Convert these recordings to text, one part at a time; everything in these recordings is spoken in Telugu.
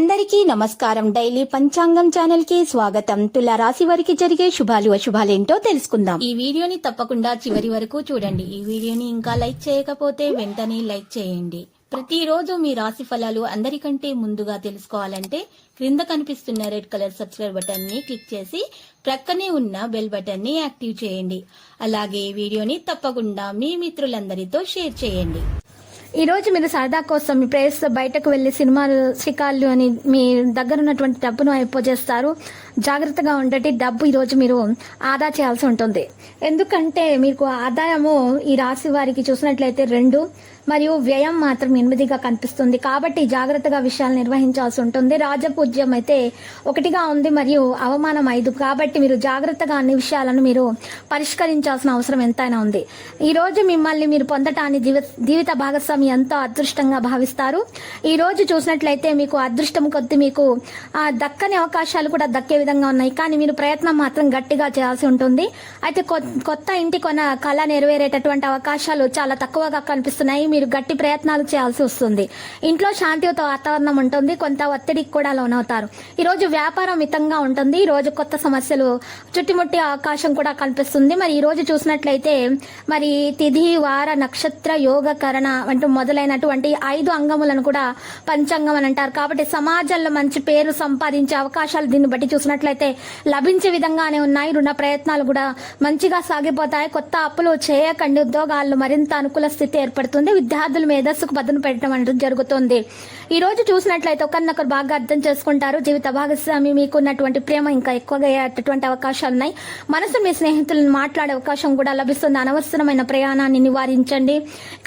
అందరికీ నమస్కారం. డైలీ పంచాంగం ఛానల్ కి స్వాగతం. తుల రాశి వారికి జరిగే శుభాలు అశుభాలేంటో తెలుసుకుందాం. ఈ వీడియోని తప్పకుండా చివరి వరకు చూడండి. ఈ వీడియోని ఇంకా లైక్ చేయకపోతే వెంటనే లైక్ చేయండి. ప్రతిరోజు మీ రాశి ఫలాలు అందరికంటే ముందుగా తెలుసుకోవాలంటే క్రింద కనిపిస్తున్న రెడ్ కలర్ సబ్స్క్రైబ్ బటన్ ని క్లిక్ చేసి ప్రక్కనే ఉన్న బెల్ బటన్ ని యాక్టివ్ చేయండి. అలాగే ఈ వీడియోని తప్పకుండా మీ మిత్రులందరితో షేర్ చేయండి. ఈ రోజు మీరు సరదా కోసం మీ ప్రేస్ బయటకు వెళ్లి సినిమాలు షికార్లు అని మీ దగ్గర ఉన్నటువంటి డబ్బును అయిపోజేస్తారు. జాగ్రత్తగా ఉండండి. డబ్బు ఈ రోజు మీరు ఆదా చేయాల్సి ఉంటుంది. ఎందుకంటే మీకు ఆదాయము ఈ రాశి వారికి చూసినట్లయితే 2 మరియు వ్యయం మాత్రం 8గా కనిపిస్తుంది. కాబట్టి జాగ్రత్తగా విషయాలు నిర్వహించాల్సి ఉంటుంది. రాజపూజ్యం అయితే 1గా ఉంది మరియు అవమానం 5. కాబట్టి మీరు జాగ్రత్తగా అన్ని విషయాలను మీరు పరిష్కరించాల్సిన అవసరం ఎంతైనా ఉంది. ఈ రోజు మిమ్మల్ని మీరు పొందటాన్ని జీవిత భాగస్వామి ఎంతో అదృష్టంగా భావిస్తారు. ఈ రోజు చూసినట్లయితే మీకు అదృష్టం కొద్ది మీకు దక్కని అవకాశాలు కూడా దక్కే విధంగా ఉన్నాయి. కానీ మీరు ప్రయత్నం మాత్రం గట్టిగా చేయాల్సి ఉంటుంది. అయితే కొత్త ఇంటి కళ నెరవేరేటటువంటి అవకాశాలు చాలా తక్కువగా కనిపిస్తున్నాయి. మీరు గట్టి ప్రయత్నాలు చేయాల్సి వస్తుంది. ఇంట్లో శాంతియుత వాతావరణం ఉంటుంది. కొంత ఒత్తిడికి కూడా లోనవుతారు. ఈ రోజు వ్యాపారం మితంగా ఉంటుంది. ఈ రోజు కొత్త సమస్యలు చుట్టుముట్టే అవకాశం కూడా కనిపిస్తుంది. మరి ఈ రోజు చూసినట్లయితే మరి తిథి వార నక్షత్ర యోగకరణ అంటూ మొదలైనటువంటి 5 అంగములను కూడా పంచాంగం అని అంటారు. కాబట్టి సమాజంలో మంచి పేరు సంపాదించే అవకాశాలు దీన్ని బట్టి చూసినట్లయితే లభించే విధంగానే ఉన్నాయి. రుణ ప్రయత్నాలు కూడా మంచిగా సాగిపోతాయి. కొత్త అప్పులు చేయకండి. ఉద్యోగాల్లో మరింత అనుకూల స్థితి ఏర్పడుతుంది. విద్యార్థుల మేధస్సుకు పదును పెట్టడం అనేది జరుగుతుంది. ఈ రోజు చూసినట్లయితే ఒకరినొకరు బాగా అర్థం చేసుకుంటారు. జీవిత భాగస్వామి మీకు ఉన్నటువంటి ప్రేమ ఇంకా ఎక్కువగా అయ్యేటటువంటి అవకాశాలు ఉన్నాయి. మనసు మీ స్నేహితులను మాట్లాడే అవకాశం కూడా లభిస్తుంది. అనవసరమైన ప్రయాణాన్ని నివారించండి.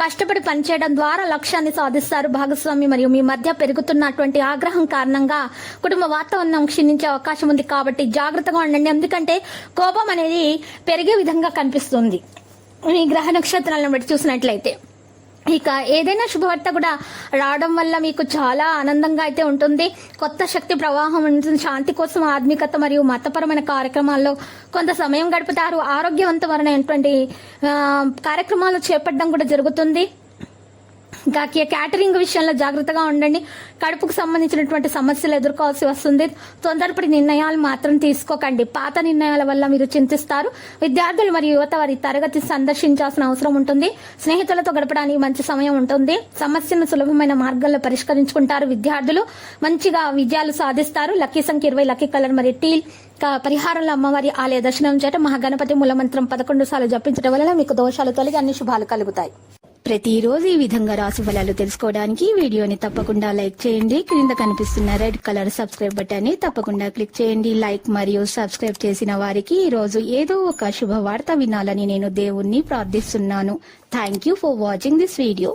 కష్టపడి పనిచేయడం ద్వారా లక్ష్యాన్ని సాధిస్తారు. భాగస్వామి మరియు మీ మధ్య పెరుగుతున్నటువంటి ఆగ్రహం కారణంగా కుటుంబ వాతావరణం క్షీణించే అవకాశం ఉంది. కాబట్టి జాగ్రత్తగా ఉండండి. ఎందుకంటే కోపం అనేది పెరిగే విధంగా కనిపిస్తుంది ఈ గ్రహ నక్షత్రాలను బట్టి చూసినట్లయితే. ఇక ఏదైనా శుభవార్త కూడా రావడం వల్ల మీకు చాలా ఆనందంగా అయితే ఉంటుంది. కొత్త శక్తి ప్రవాహం ఉంటుంది. శాంతి కోసం ఆధ్యాత్మికత మరియు మతపరమైన కార్యక్రమాల్లో కొంత సమయం గడుపుతారు. ఆరోగ్యవంతమైనటువంటి కార్యక్రమాలు చేపట్టడం కూడా జరుగుతుంది. ఇంకా క్యాటరింగ్ విషయంలో జాగ్రత్తగా ఉండండి. కడుపుకు సంబంధించినటువంటి సమస్యలు ఎదుర్కోవాల్సి వస్తుంది. తొందరపడి నిర్ణయాలు మాత్రం తీసుకోకండి. పాత నిర్ణయాల వల్ల మీరు చింతిస్తారు. విద్యార్థులు మరియు యువత వారి తరగతి సందర్శించాల్సిన అవసరం ఉంటుంది. స్నేహితులతో గడపడానికి మంచి సమయం ఉంటుంది. సమస్యను సులభమైన మార్గంలో పరిష్కరించుకుంటారు. విద్యార్థులు మంచిగా విజయాలు సాధిస్తారు. లక్కీ సంఖ్య 20, లక్కీ కలర్ మరియు టీల్. పరిహారంలో అమ్మవారి ఆలయ దర్శనం చేయడం, మహాగణపతి మూలమంత్రం 11 సార్లు జపించడం వలన మీకు దోషాలు తొలగి అన్ని శుభాలు కలుగుతాయి. ప్రతిరోజు ఈ విధంగా రాశి ఫలాలు తెలుసుకోవడానికి వీడియోని తప్పకుండా లైక్ చేయండి. క్రింద కనిపిస్తున్న రెడ్ కలర్ సబ్స్క్రైబ్ బటన్ ని తప్పకుండా క్లిక్ చేయండి. లైక్ మరియు సబ్స్క్రైబ్ చేసిన వారికి ఈ రోజు ఏదో ఒక శుభవార్త వినాలని నేను దేవుణ్ణి ప్రార్థిస్తున్నాను. Thank you for watching this video.